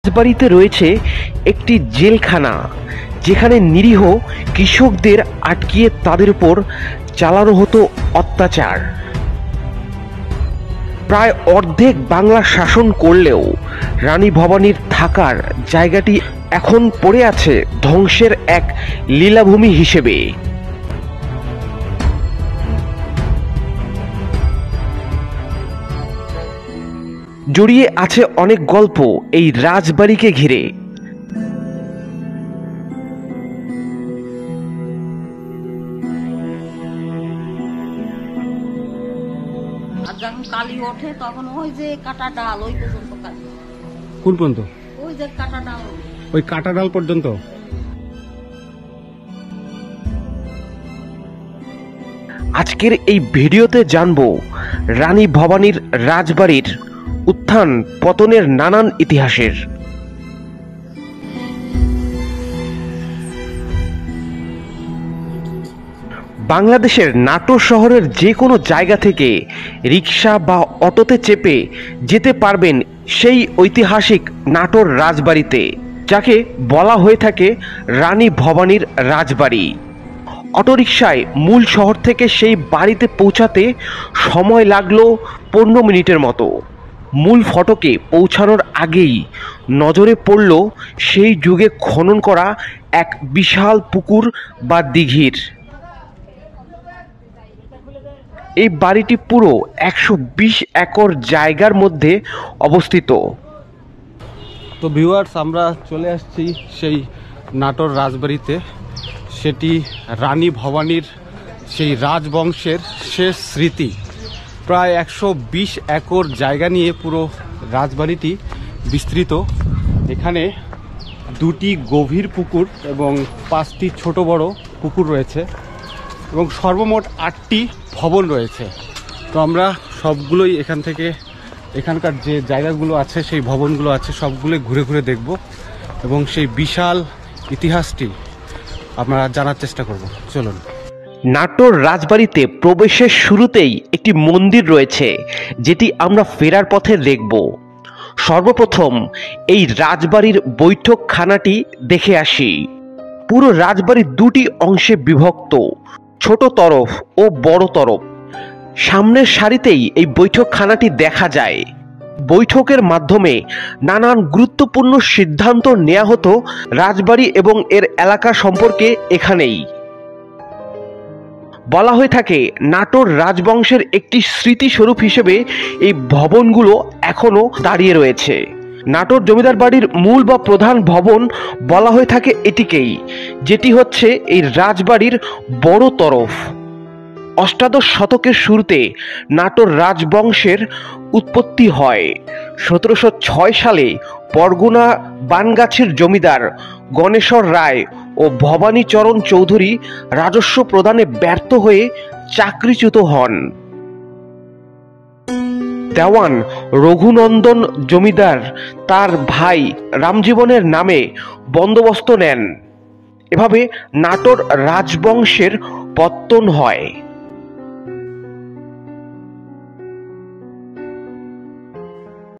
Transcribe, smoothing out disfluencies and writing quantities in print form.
রাজবাড়িতে রয়েছে একটি জেলখানা, যেখানে নিরীহ কৃষকদের আটকিয়ে তাদের উপর চালানো হতো অত্যাচার। প্রায় অর্ধেক বাংলা শাসন করলেও রানী ভবানীর থাকার জায়গাটি এখন পড়ে আছে ধ্বংসের এক লীলাভূমি হিসেবে। জড়িয়ে আছে অনেক গল্প এই রাজবাড়িকে ঘিরে। যখন কালি ওঠে তখন ওই যে কাটা ডাল ওই পর্যন্ত কালি। কোন পর্যন্ত? ওই যে কাটা ডাল, ওই কাটা ডাল পর্যন্ত। আজকের এই ভিডিওতে জানবো রানী ভবানীর রাজবাড়ির উত্থান পতনের নানান ইতিহাসের। বাংলাদেশের নাটোর শহরের যে কোনো জায়গা থেকে রিক্সা বা অটোতে চেপে যেতে পারবেন সেই ঐতিহাসিক নাটোর রাজবাড়িতে, যাকে বলা হয়ে থাকে রানী ভবানীর রাজবাড়ি। অটোরিকশায় মূল শহর থেকে সেই বাড়িতে পৌঁছাতে সময় লাগলো 15 মিনিটের মতো। মূল ফটকে পৌঁছানোর আগেই নজরে পড়ল সেই যুগে খনন করা এক বিশাল পুকুর বা দিঘির। এই বাড়িটি পুরো 120 একর জায়গার মধ্যে অবস্থিত। তো ভিউয়ার্স, আমরা চলে আসছি সেই নাটোর রাজবাড়িতে। সেটি রানী ভবানীর সেই রাজবংশের শেষ স্মৃতি। প্রায় 120 একর জায়গা নিয়ে পুরো রাজবাড়িটি বিস্তৃত। এখানে 2টি গভীর পুকুর এবং 5টি ছোট বড় পুকুর রয়েছে এবং সর্বমোট 8টি ভবন রয়েছে। তো আমরা সবগুলোই এখানকার যে জায়গাগুলো আছে, সেই ভবনগুলো আছে, সবগুলোই ঘুরে ঘুরে দেখব এবং সেই বিশাল ইতিহাসটি আমরা জানার চেষ্টা করব। চলুন। নাটোর রাজবাড়িতে প্রবেশের শুরুতেই একটি মন্দির রয়েছে, যেটি আমরা ফেরার পথে দেখব। সর্বপ্রথম এই রাজবাড়ির বৈঠকখানাটি দেখে আসি। পুরো রাজবাড়ি 2টি অংশে বিভক্ত, ছোট তরফ ও বড় তরফ। সামনের সারিতেই এই বৈঠকখানাটি দেখা যায়। বৈঠকের মাধ্যমে নানান গুরুত্বপূর্ণ সিদ্ধান্ত নেওয়া হতো রাজবাড়ি এবং এর এলাকা সম্পর্কে। এখানেই বলা হয়ে থাকে নাটোর রাজবংশের একটি স্মৃতিস্বরূপ হিসেবে এই ভবনগুলো এখনো দাঁড়িয়ে রয়েছে। নাটোর জমিদার বাড়ির মূল বা প্রধান ভবন বলা হয়ে থাকে এটিকেই, যেটি হচ্ছে এই রাজবাড়ির বড় তরফ। অষ্টাদশ শতকের শুরুতে নাটোর রাজবংশের উৎপত্তি হয়। 1706 সালে পরগনা বানগাছির জমিদার গণেশ্বর রায় ও ভবানীচরণ চৌধুরী রাজস্ব প্রদানে ব্যর্থ হয়ে চাকরিচ্যুত হন। দেওয়ান রঘুনন্দন জমিদার তার ভাই রামজীবনের নামে বন্দোবস্ত নেন। এভাবে নাটোর রাজবংশের পতন হয়।